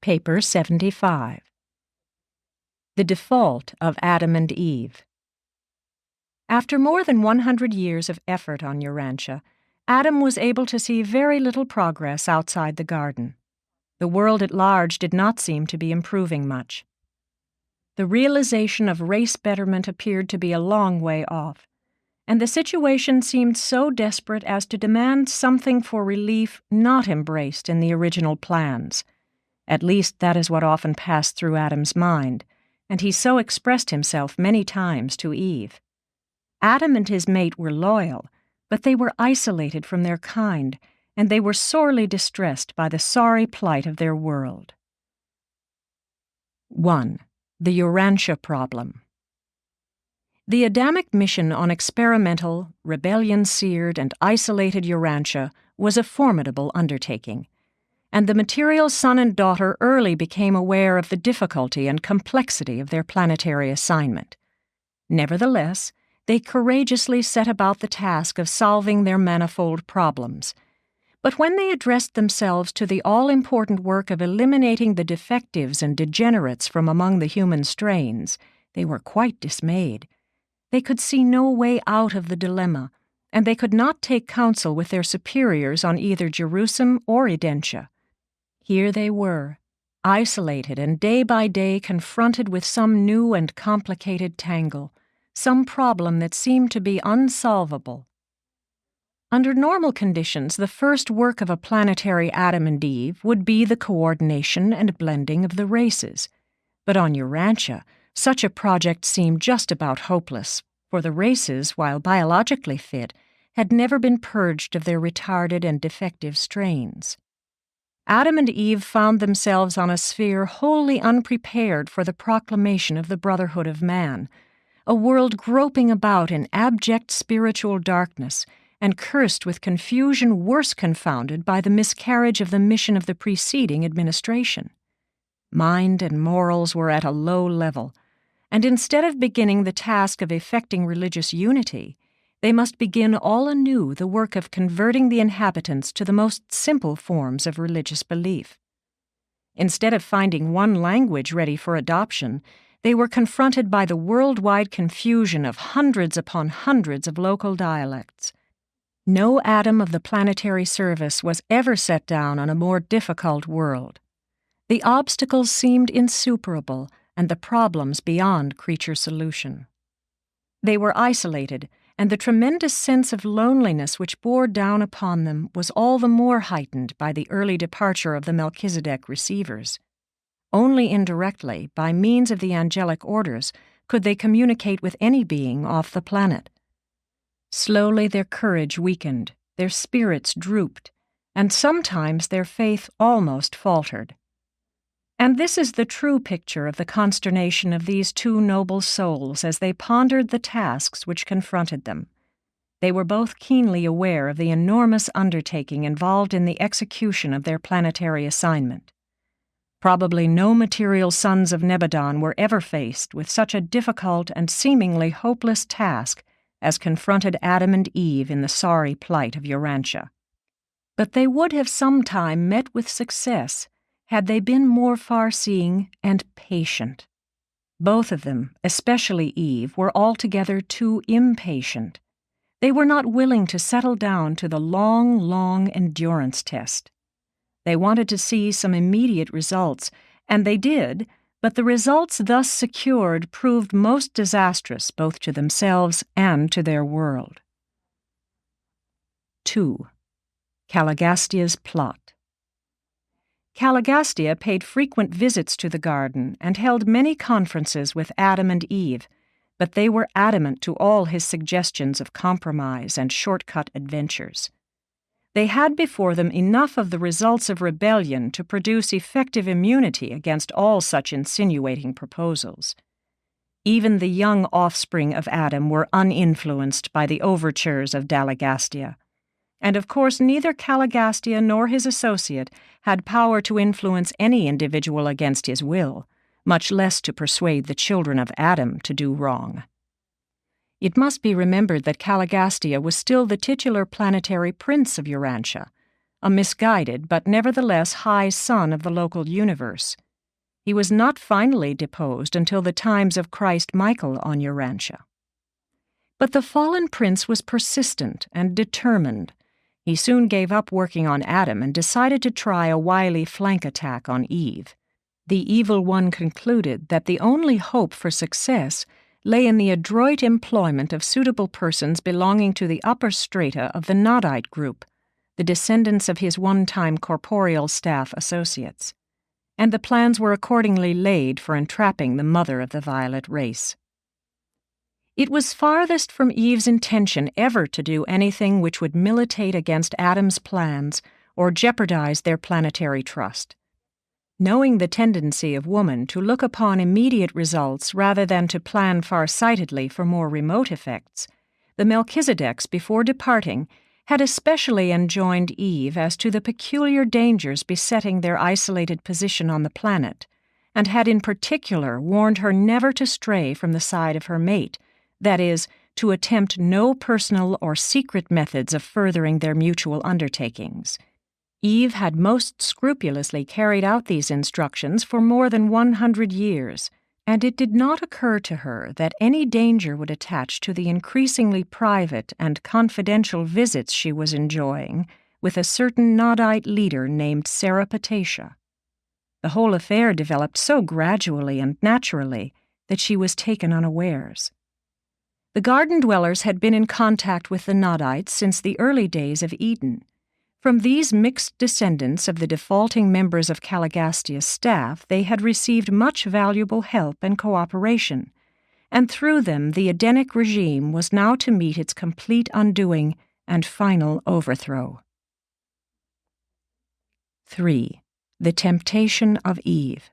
Paper 75. The Default of Adam and Eve. After more than 100 years of effort on Urantia, Adam was able to see very little progress outside the garden. The world at large did not seem to be improving much. The realization of race betterment appeared to be a long way off, and the situation seemed so desperate as to demand something for relief not embraced in the original plans. At least that is what often passed through Adam's mind, and he so expressed himself many times to Eve. Adam and his mate were loyal, but they were isolated from their kind, and they were sorely distressed by the sorry plight of their world. 1. The Urantia Problem. The Adamic mission on experimental, rebellion-seared, and isolated Urantia was a formidable undertaking, and the material son and daughter early became aware of the difficulty and complexity of their planetary assignment. Nevertheless, they courageously set about the task of solving their manifold problems. But when they addressed themselves to the all-important work of eliminating the defectives and degenerates from among the human strains, they were quite dismayed. They could see no way out of the dilemma, and they could not take counsel with their superiors on either Jerusalem or Urantia. Here they were, isolated and day by day confronted with some new and complicated tangle, some problem that seemed to be unsolvable. Under normal conditions, the first work of a planetary Adam and Eve would be the coordination and blending of the races. But on Urantia, such a project seemed just about hopeless, for the races, while biologically fit, had never been purged of their retarded and defective strains. Adam and Eve found themselves on a sphere wholly unprepared for the proclamation of the brotherhood of man, a world groping about in abject spiritual darkness and cursed with confusion worse confounded by the miscarriage of the mission of the preceding administration. Mind and morals were at a low level, and instead of beginning the task of effecting religious unity, they must begin all anew the work of converting the inhabitants to the most simple forms of religious belief. Instead of finding one language ready for adoption, they were confronted by the worldwide confusion of hundreds upon hundreds of local dialects. No atom of the planetary service was ever set down on a more difficult world. The obstacles seemed insuperable, and the problems beyond creature solution. They were isolated, and the tremendous sense of loneliness which bore down upon them was all the more heightened by the early departure of the Melchizedek receivers. Only indirectly, by means of the angelic orders, could they communicate with any being off the planet. Slowly their courage weakened, their spirits drooped, and sometimes their faith almost faltered. And this is the true picture of the consternation of these two noble souls as they pondered the tasks which confronted them. They were both keenly aware of the enormous undertaking involved in the execution of their planetary assignment. Probably no material sons of Nebadon were ever faced with such a difficult and seemingly hopeless task as confronted Adam and Eve in the sorry plight of Urantia. But they would have sometime met with success had they been more far-seeing and patient. Both of them, especially Eve, were altogether too impatient. They were not willing to settle down to the long endurance test. They wanted to see some immediate results, and they did, but the results thus secured proved most disastrous both to themselves and to their world. 2. Caligastia's Plot. Caligastia paid frequent visits to the garden and held many conferences with Adam and Eve, but they were adamant to all his suggestions of compromise and shortcut adventures. They had before them enough of the results of rebellion to produce effective immunity against all such insinuating proposals. Even the young offspring of Adam were uninfluenced by the overtures of Daligastia. And of course neither Caligastia nor his associate had power to influence any individual against his will, much less to persuade the children of Adam to do wrong. It must be remembered that Caligastia was still the titular planetary prince of Urantia, a misguided but nevertheless high son of the local universe. He was not finally deposed until the times of Christ Michael on Urantia. But the fallen prince was persistent and determined. He soon gave up working on Adam and decided to try a wily flank attack on Eve. The evil one concluded that the only hope for success lay in the adroit employment of suitable persons belonging to the upper strata of the Nodite group, the descendants of his one-time corporeal staff associates, and the plans were accordingly laid for entrapping the mother of the violet race. It was farthest from Eve's intention ever to do anything which would militate against Adam's plans or jeopardize their planetary trust. Knowing the tendency of woman to look upon immediate results rather than to plan far-sightedly for more remote effects, the Melchizedeks, before departing, had especially enjoined Eve as to the peculiar dangers besetting their isolated position on the planet, and had in particular warned her never to stray from the side of her mate, that is, to attempt no personal or secret methods of furthering their mutual undertakings. Eve had most scrupulously carried out these instructions for more than 100 years, and it did not occur to her that any danger would attach to the increasingly private and confidential visits she was enjoying with a certain Nodite leader named Seripatesia. The whole affair developed so gradually and naturally that she was taken unawares. The garden dwellers had been in contact with the Nodites since the early days of Eden. From these mixed descendants of the defaulting members of Caligastia's staff, they had received much valuable help and cooperation, and through them the Edenic regime was now to meet its complete undoing and final overthrow. 3. The Temptation of Eve.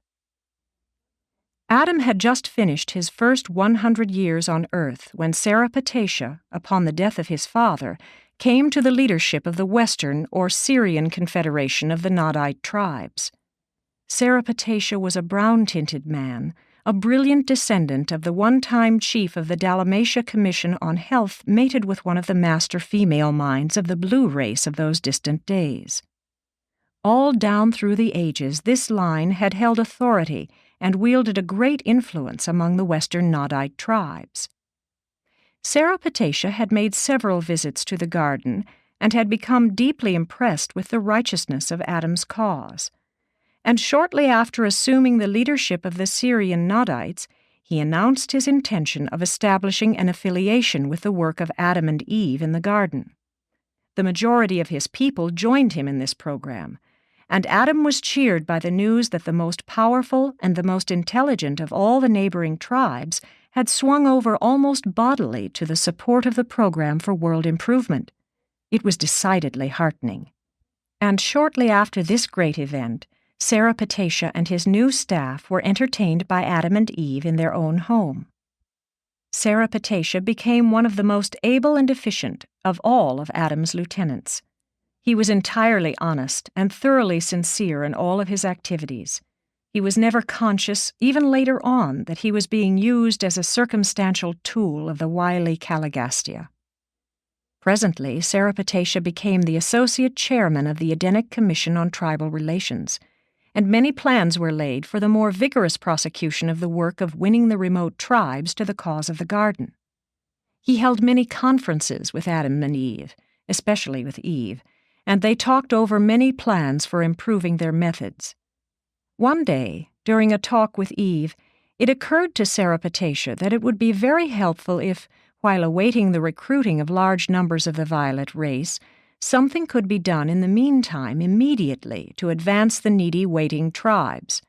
Adam had just finished his first 100 years on earth when Seripatesia, upon the death of his father, came to the leadership of the Western or Syrian Confederation of the Nodite tribes. Seripatesia was a brown-tinted man, a brilliant descendant of the one-time chief of the Dalmatia Commission on Health, mated with one of the master female minds of the blue race of those distant days. All down through the ages, this line had held authority and wielded a great influence among the Western Nodite tribes. Seripatesia had made several visits to the garden and had become deeply impressed with the righteousness of Adam's cause. And shortly after assuming the leadership of the Syrian Nodites, he announced his intention of establishing an affiliation with the work of Adam and Eve in the garden. The majority of his people joined him in this program, and Adam was cheered by the news that the most powerful and the most intelligent of all the neighboring tribes had swung over almost bodily to the support of the program for world improvement. It was decidedly heartening. And shortly after this great event, Seripatesia and his new staff were entertained by Adam and Eve in their own home. Seripatesia became one of the most able and efficient of all of Adam's lieutenants. He was entirely honest and thoroughly sincere in all of his activities. He was never conscious, even later on, that he was being used as a circumstantial tool of the wily Caligastia. Presently, Seripatesia became the associate chairman of the Edenic Commission on Tribal Relations, and many plans were laid for the more vigorous prosecution of the work of winning the remote tribes to the cause of the garden. He held many conferences with Adam and Eve, especially with Eve, and they talked over many plans for improving their methods. One day, during a talk with Eve, it occurred to Seripatesia that it would be very helpful if, while awaiting the recruiting of large numbers of the violet race, something could be done in the meantime immediately to advance the needy waiting tribes.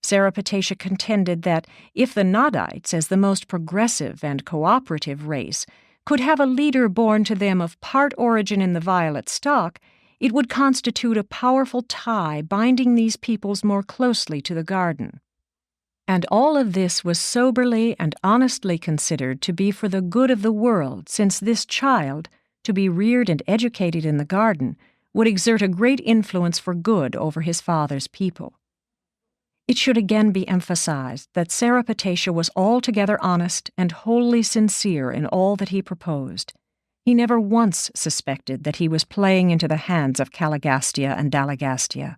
Seripatesia contended that if the Nodites, as the most progressive and cooperative race, could have a leader born to them of part origin in the violet stock, it would constitute a powerful tie binding these peoples more closely to the garden. And all of this was soberly and honestly considered to be for the good of the world, since this child, to be reared and educated in the garden, would exert a great influence for good over his father's people. It should again be emphasized that Seripatesia was altogether honest and wholly sincere in all that he proposed. He never once suspected that he was playing into the hands of Caligastia and Dalagastia.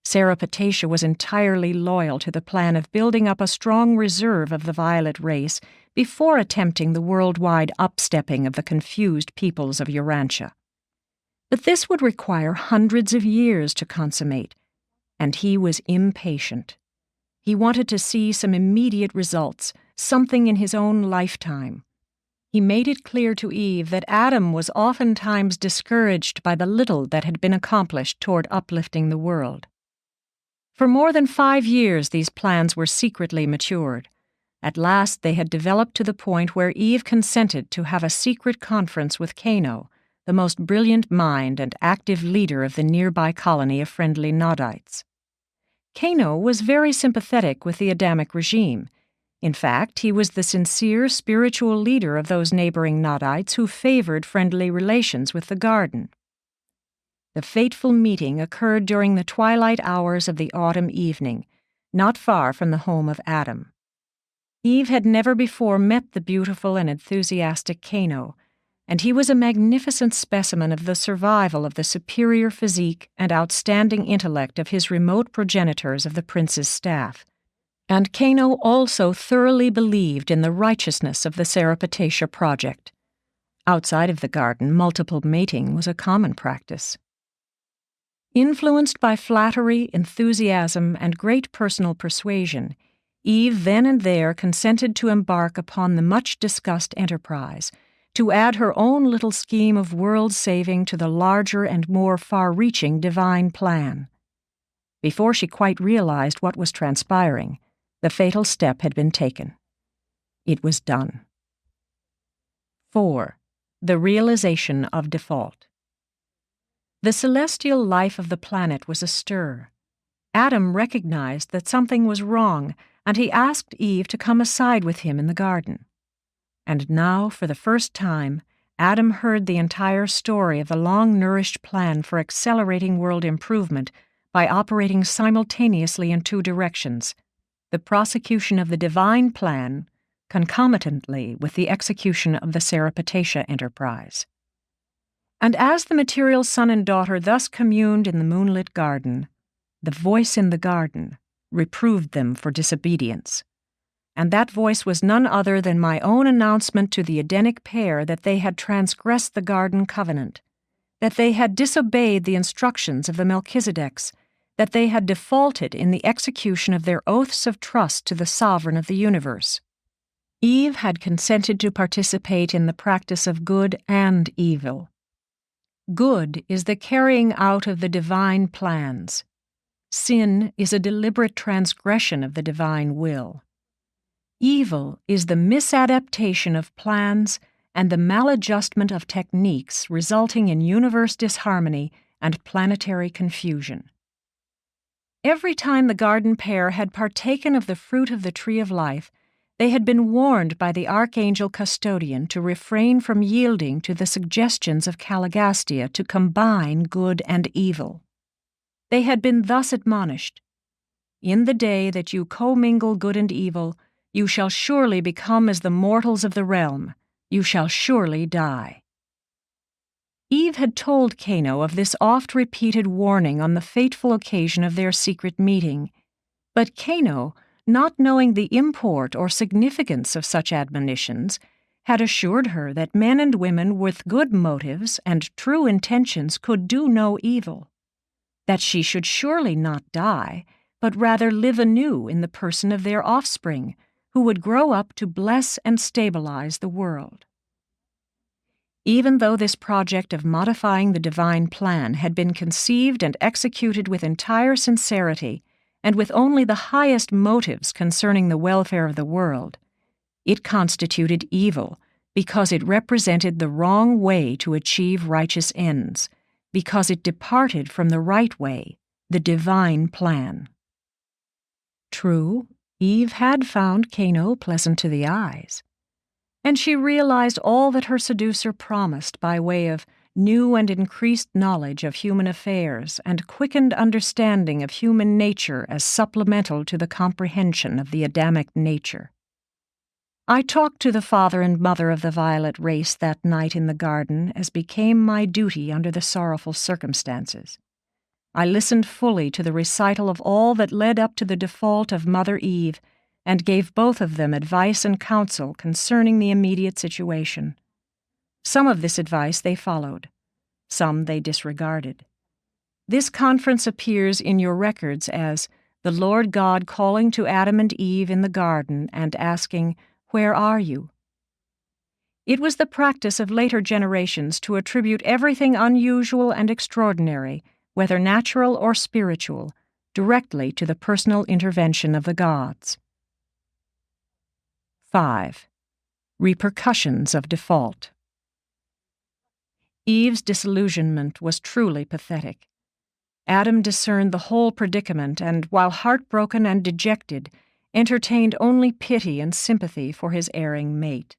Sarapatasha was entirely loyal to the plan of building up a strong reserve of the violet race before attempting the worldwide upstepping of the confused peoples of Urantia. But this would require hundreds of years to consummate, and he was impatient. He wanted to see some immediate results, something in his own lifetime. He made it clear to Eve that Adam was oftentimes discouraged by the little that had been accomplished toward uplifting the world. For more than 5 years, these plans were secretly matured. At last, they had developed to the point where Eve consented to have a secret conference with Kano, the most brilliant mind and active leader of the nearby colony of friendly Nodites. Kano was very sympathetic with the Adamic regime. In fact, he was the sincere spiritual leader of those neighboring Nodites who favored friendly relations with the garden. The fateful meeting occurred during the twilight hours of the autumn evening, not far from the home of Adam. Eve had never before met the beautiful and enthusiastic Kano, and he was a magnificent specimen of the survival of the superior physique and outstanding intellect of his remote progenitors of the prince's staff. And Kano also thoroughly believed in the righteousness of the Sarapatasha project. Outside of the garden, multiple mating was a common practice. Influenced by flattery, enthusiasm, and great personal persuasion, Eve then and there consented to embark upon the much-discussed enterprise, to add her own little scheme of world-saving to the larger and more far-reaching divine plan. Before she quite realized what was transpiring, the fatal step had been taken. It was done. 4. The realization of default. The celestial life of the planet was astir. Adam recognized that something was wrong, and he asked Eve to come aside with him in the garden. And now, for the first time, Adam heard the entire story of the long-nourished plan for accelerating world improvement by operating simultaneously in 2 directions: the prosecution of the divine plan concomitantly with the execution of the Sarapatasha enterprise. And as the material son and daughter thus communed in the moonlit garden, the voice in the garden reproved them for disobedience. And that voice was none other than my own announcement to the Edenic pair that they had transgressed the garden covenant, that they had disobeyed the instructions of the Melchizedeks, that they had defaulted in the execution of their oaths of trust to the sovereign of the universe. Eve had consented to participate in the practice of good and evil. Good is the carrying out of the divine plans. Sin is a deliberate transgression of the divine will. Evil is the misadaptation of plans and the maladjustment of techniques resulting in universe disharmony and planetary confusion. Every time the garden pair had partaken of the fruit of the tree of life, they had been warned by the archangel custodian to refrain from yielding to the suggestions of Caligastia to combine good and evil. They had been thus admonished: "In the day that you commingle good and evil, you shall surely become as the mortals of the realm. You shall surely die." Eve had told Kano of this oft-repeated warning on the fateful occasion of their secret meeting, but Kano, not knowing the import or significance of such admonitions, had assured her that men and women with good motives and true intentions could do no evil, that she should surely not die, but rather live anew in the person of their offspring, who would grow up to bless and stabilize the world. Even though this project of modifying the divine plan had been conceived and executed with entire sincerity and with only the highest motives concerning the welfare of the world, it constituted evil because it represented the wrong way to achieve righteous ends, because it departed from the right way, the divine plan. True, Eve had found Kano pleasant to the eyes, and she realized all that her seducer promised by way of new and increased knowledge of human affairs and quickened understanding of human nature as supplemental to the comprehension of the Adamic nature. I talked to the father and mother of the violet race that night in the garden, as became my duty under the sorrowful circumstances. I listened fully to the recital of all that led up to the default of Mother Eve, and gave both of them advice and counsel concerning the immediate situation. Some of this advice they followed, some they disregarded. This conference appears in your records as the Lord God calling to Adam and Eve in the garden and asking, "Where are you?" It was the practice of later generations to attribute everything unusual and extraordinary, whether natural or spiritual, directly to the personal intervention of the gods. 5. Repercussions of default. Eve's disillusionment was truly pathetic. Adam discerned the whole predicament and, while heartbroken and dejected, entertained only pity and sympathy for his erring mate.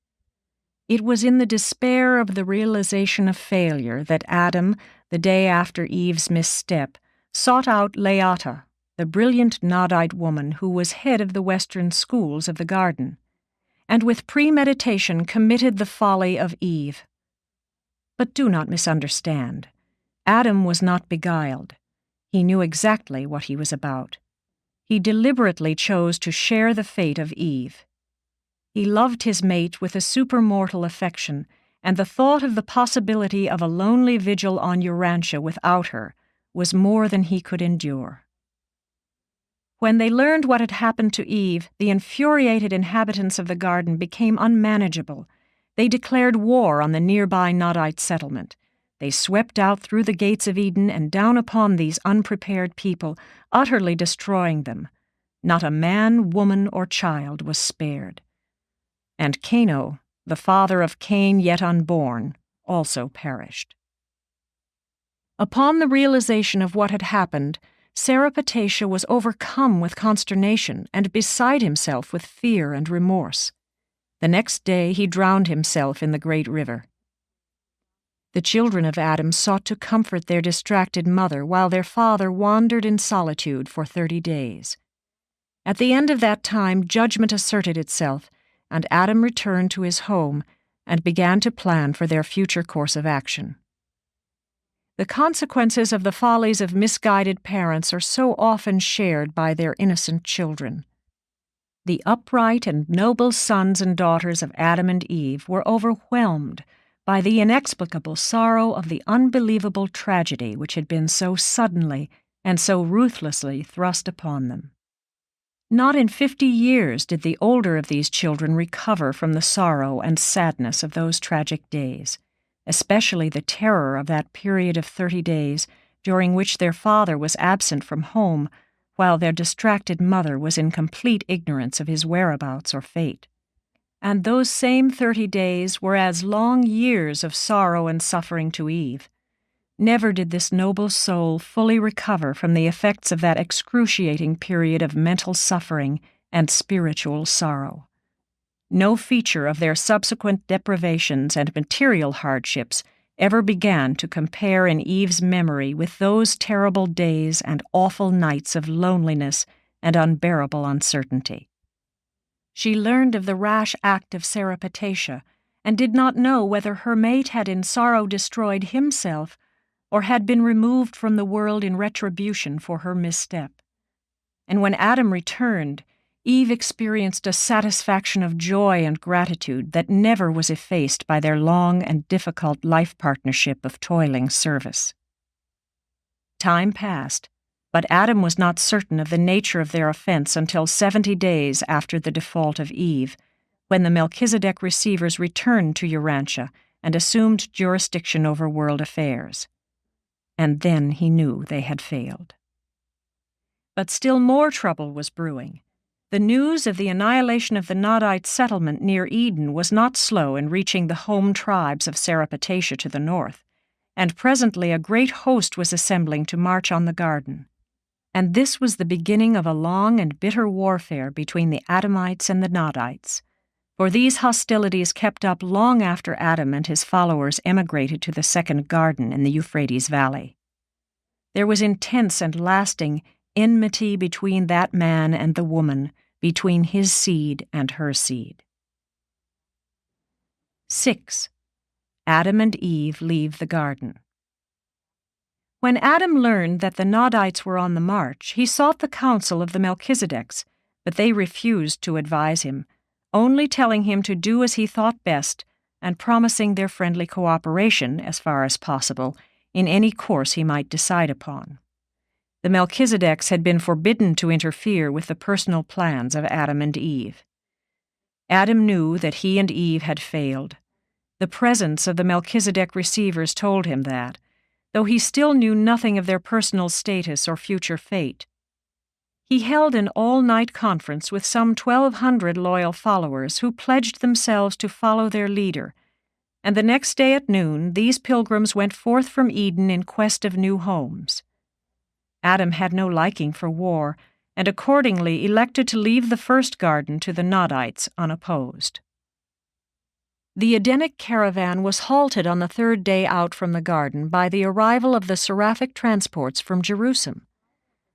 It was in the despair of the realization of failure that Adam, the day after Eve's misstep, sought out Leata, the brilliant Nodite woman who was head of the Western schools of the garden, and with premeditation committed the folly of Eve. But do not misunderstand. Adam was not beguiled. He knew exactly what he was about. He deliberately chose to share the fate of Eve. He loved his mate with a supermortal affection, and the thought of the possibility of a lonely vigil on Urantia without her was more than he could endure. When they learned what had happened to Eve, the infuriated inhabitants of the garden became unmanageable. They declared war on the nearby Nodite settlement. They swept out through the gates of Eden and down upon these unprepared people, utterly destroying them. Not a man, woman, or child was spared. And Cano, the father of Cain yet unborn, also perished. Upon the realization of what had happened, Sarapatasha was overcome with consternation and beside himself with fear and remorse. The next day he drowned himself in the great river. The children of Adam sought to comfort their distracted mother while their father wandered in solitude for 30 days. At the end of that time, judgment asserted itself, and Adam returned to his home and began to plan for their future course of action. The consequences of the follies of misguided parents are so often shared by their innocent children. The upright and noble sons and daughters of Adam and Eve were overwhelmed by the inexplicable sorrow of the unbelievable tragedy which had been so suddenly and so ruthlessly thrust upon them. Not in 50 years did the older of these children recover from the sorrow and sadness of those tragic days, especially the terror of that period of 30 days during which their father was absent from home, while their distracted mother was in complete ignorance of his whereabouts or fate. And those same 30 days were as long years of sorrow and suffering to Eve. Never did this noble soul fully recover from the effects of that excruciating period of mental suffering and spiritual sorrow. No feature of their subsequent deprivations and material hardships ever began to compare in Eve's memory with those terrible days and awful nights of loneliness and unbearable uncertainty. She learned of the rash act of Sarapatasha, and did not know whether her mate had in sorrow destroyed himself or had been removed from the world in retribution for her misstep. And when Adam returned, Eve experienced a satisfaction of joy and gratitude that never was effaced by their long and difficult life partnership of toiling service. Time passed, but Adam was not certain of the nature of their offense until 70 days after the default of Eve, when the Melchizedek receivers returned to Urantia and assumed jurisdiction over world affairs. And then he knew they had failed. But still more trouble was brewing. The news of the annihilation of the Nodite settlement near Eden was not slow in reaching the home tribes of Sarapatasha to the north, and presently a great host was assembling to march on the garden. And this was the beginning of a long and bitter warfare between the Adamites and the Nodites, for these hostilities kept up long after Adam and his followers emigrated to the second garden in the Euphrates Valley. There was intense and lasting enmity between that man and the woman, between his seed and her seed. 6. Adam and Eve leave the garden. When Adam learned that the Nodites were on the march, he sought the counsel of the Melchizedeks, but they refused to advise him, only telling him to do as he thought best and promising their friendly cooperation, as far as possible, in any course he might decide upon. The Melchizedeks had been forbidden to interfere with the personal plans of Adam and Eve. Adam knew that he and Eve had failed. The presence of the Melchizedek receivers told him that, though he still knew nothing of their personal status or future fate. He held an all-night conference with some 1,200 loyal followers who pledged themselves to follow their leader, and the next day at noon these pilgrims went forth from Eden in quest of new homes. Adam had no liking for war, and accordingly elected to leave the first garden to the Nodites unopposed. The Edenic caravan was halted on the third day out from the garden by the arrival of the seraphic transports from Jerusalem,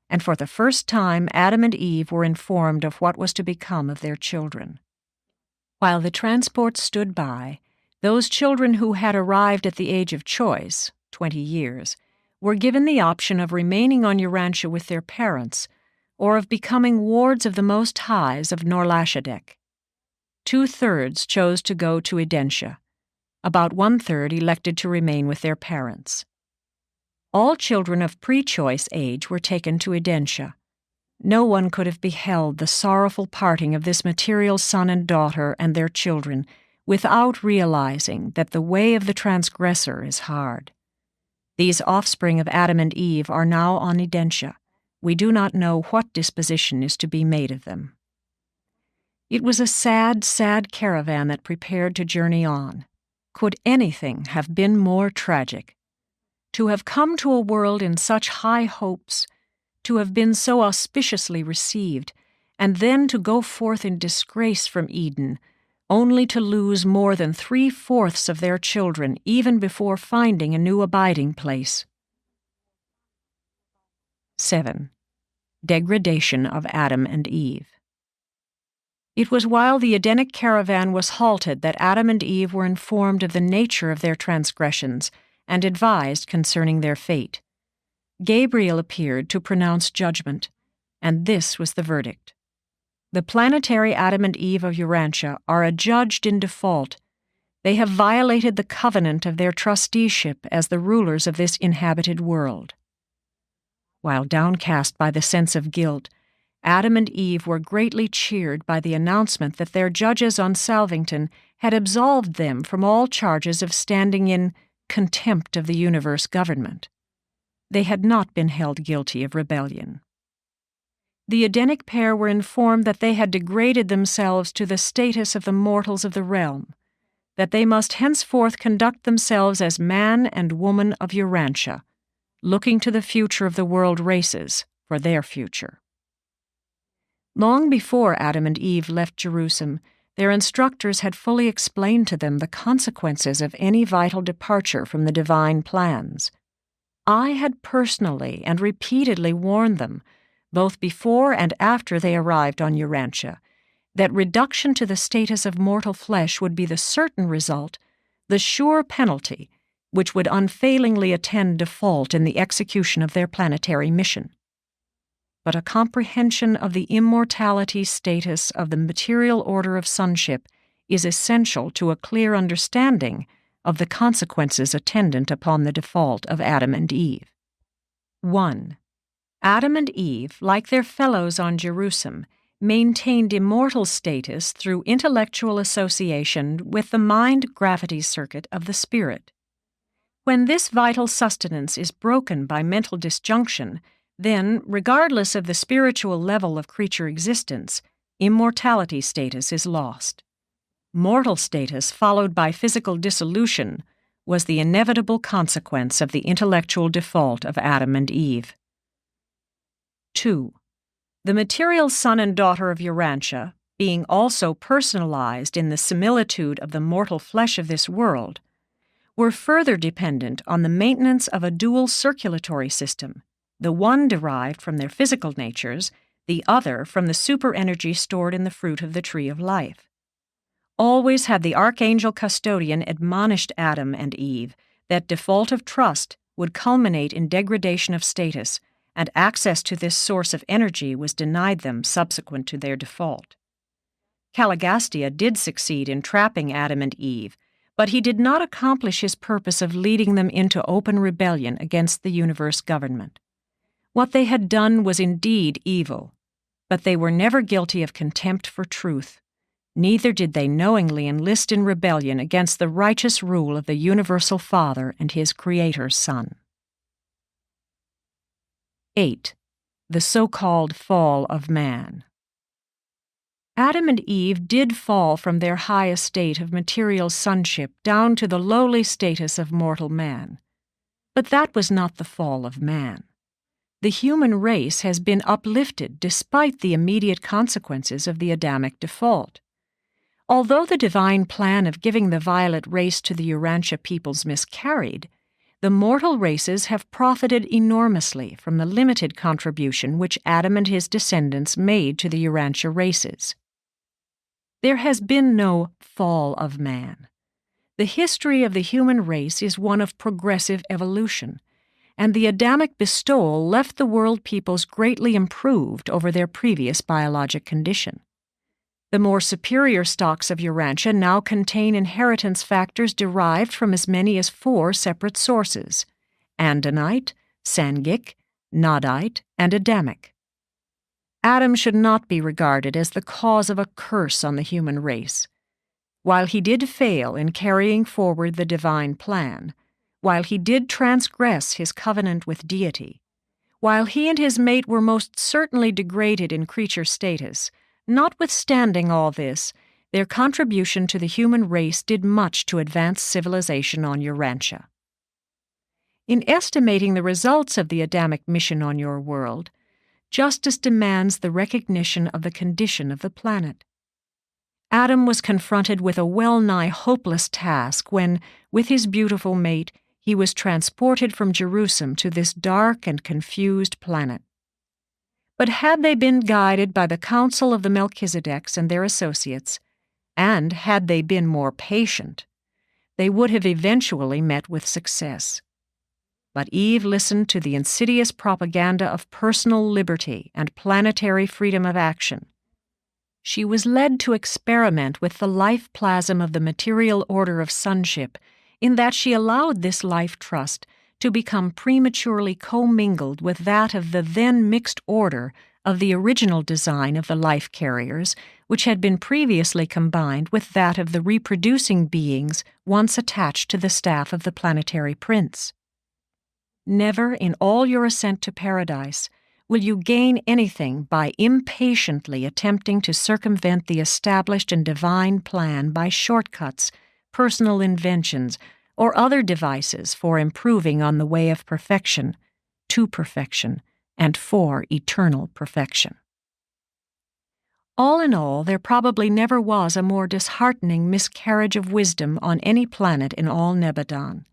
and for the first time Adam and Eve were informed of what was to become of their children. While the transports stood by, those children who had arrived at the age of choice, 20 years, were given the option of remaining on Urantia with their parents or of becoming wards of the Most Highs of Norlashadek. 2/3 chose to go to Urantia. About 1/3 elected to remain with their parents. All children of pre-choice age were taken to Urantia. No one could have beheld the sorrowful parting of this material son and daughter and their children without realizing that the way of the transgressor is hard. These offspring of Adam and Eve are now on Urantia. We do not know what disposition is to be made of them. It was a sad, sad caravan that prepared to journey on. Could anything have been more tragic? To have come to a world in such high hopes, to have been so auspiciously received, and then to go forth in disgrace from Eden, only to lose more than 3/4 of their children even before finding a new abiding place. 7. Degradation of Adam and Eve. It was while the Edenic caravan was halted that Adam and Eve were informed of the nature of their transgressions and advised concerning their fate. Gabriel appeared to pronounce judgment, and this was the verdict. The planetary Adam and Eve of Urantia are adjudged in default. They have violated the covenant of their trusteeship as the rulers of this inhabited world. While downcast by the sense of guilt, Adam and Eve were greatly cheered by the announcement that their judges on Salvington had absolved them from all charges of standing in contempt of the universe government. They had not been held guilty of rebellion. The Edenic pair were informed that they had degraded themselves to the status of the mortals of the realm, that they must henceforth conduct themselves as man and woman of Urantia, looking to the future of the world races for their future. Long before Adam and Eve left Jerusalem, their instructors had fully explained to them the consequences of any vital departure from the divine plans. I had personally and repeatedly warned them, both before and after they arrived on Urantia, that reduction to the status of mortal flesh would be the certain result, the sure penalty, which would unfailingly attend default in the execution of their planetary mission. But a comprehension of the immortality status of the material order of sonship is essential to a clear understanding of the consequences attendant upon the default of Adam and Eve. 1. Adam and Eve, like their fellows on Jerusalem, maintained immortal status through intellectual association with the mind-gravity circuit of the spirit. When this vital sustenance is broken by mental disjunction, then, regardless of the spiritual level of creature existence, immortality status is lost. Mortal status followed by physical dissolution was the inevitable consequence of the intellectual default of Adam and Eve. 2. The material son and daughter of Urantia, being also personalized in the similitude of the mortal flesh of this world, were further dependent on the maintenance of a dual circulatory system, the one derived from their physical natures, the other from the super-energy stored in the fruit of the tree of life. Always had the archangel custodian admonished Adam and Eve that default of trust would culminate in degradation of status, and access to this source of energy was denied them subsequent to their default. Caligastia did succeed in trapping Adam and Eve, but he did not accomplish his purpose of leading them into open rebellion against the universe government. What they had done was indeed evil, but they were never guilty of contempt for truth. Neither did they knowingly enlist in rebellion against the righteous rule of the universal Father and his Creator's Son. 8. The so-called fall of man. Adam and Eve did fall from their high estate of material sonship down to the lowly status of mortal man. But that was not the fall of man. The human race has been uplifted despite the immediate consequences of the Adamic default. Although the divine plan of giving the violet race to the Urantia peoples miscarried, the mortal races have profited enormously from the limited contribution which Adam and his descendants made to the Urantia races. There has been no fall of man. The history of the human race is one of progressive evolution, and the Adamic bestowal left the world peoples greatly improved over their previous biologic condition. The more superior stocks of Urantia now contain inheritance factors derived from as many as 4 separate sources: Andinite, Sangic, Nodite, and Adamic. Adam should not be regarded as the cause of a curse on the human race. While he did fail in carrying forward the divine plan, while he did transgress his covenant with deity, while he and his mate were most certainly degraded in creature status, notwithstanding all this, their contribution to the human race did much to advance civilization on Urantia. In estimating the results of the Adamic mission on your world, justice demands the recognition of the condition of the planet. Adam was confronted with a well-nigh hopeless task when, with his beautiful mate, he was transported from Jerusalem to this dark and confused planet. But had they been guided by the counsel of the Melchizedeks and their associates, and had they been more patient, they would have eventually met with success. But Eve listened to the insidious propaganda of personal liberty and planetary freedom of action. She was led to experiment with the life plasm of the material order of sonship, in that she allowed this life trust to become prematurely commingled with that of the then mixed order of the original design of the life carriers, which had been previously combined with that of the reproducing beings once attached to the staff of the planetary prince. Never in all your ascent to paradise will you gain anything by impatiently attempting to circumvent the established and divine plan by shortcuts, personal inventions, or other devices for improving on the way of perfection, to perfection, and for eternal perfection. All in all, there probably never was a more disheartening miscarriage of wisdom on any planet in all Nebadan.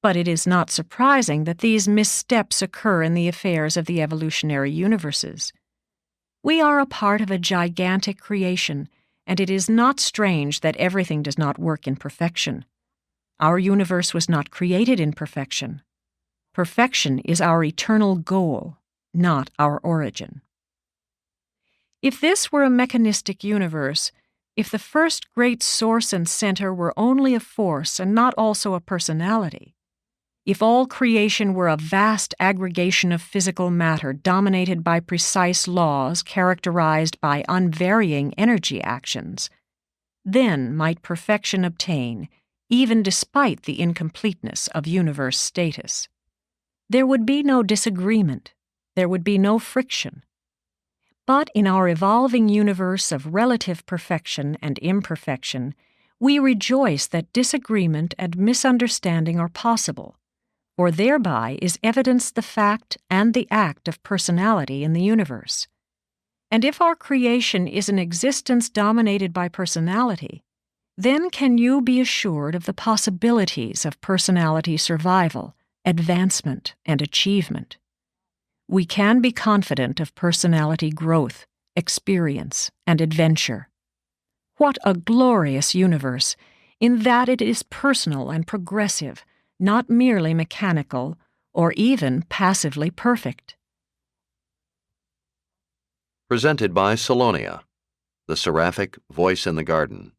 But it is not surprising that these missteps occur in the affairs of the evolutionary universes. We are a part of a gigantic creation, and it is not strange that everything does not work in perfection. Our universe was not created in perfection. Perfection is our eternal goal, not our origin. If this were a mechanistic universe, if the first great source and center were only a force and not also a personality, if all creation were a vast aggregation of physical matter dominated by precise laws characterized by unvarying energy actions, then might perfection obtain, even despite the incompleteness of universe status. There would be no disagreement, there would be no friction. But in our evolving universe of relative perfection and imperfection, we rejoice that disagreement and misunderstanding are possible, for thereby is evidenced the fact and the act of personality in the universe. And if our creation is an existence dominated by personality, then can you be assured of the possibilities of personality survival, advancement, and achievement. We can be confident of personality growth, experience, and adventure. What a glorious universe, in that it is personal and progressive, not merely mechanical or even passively perfect. Presented by Salonia, the seraphic voice in the garden.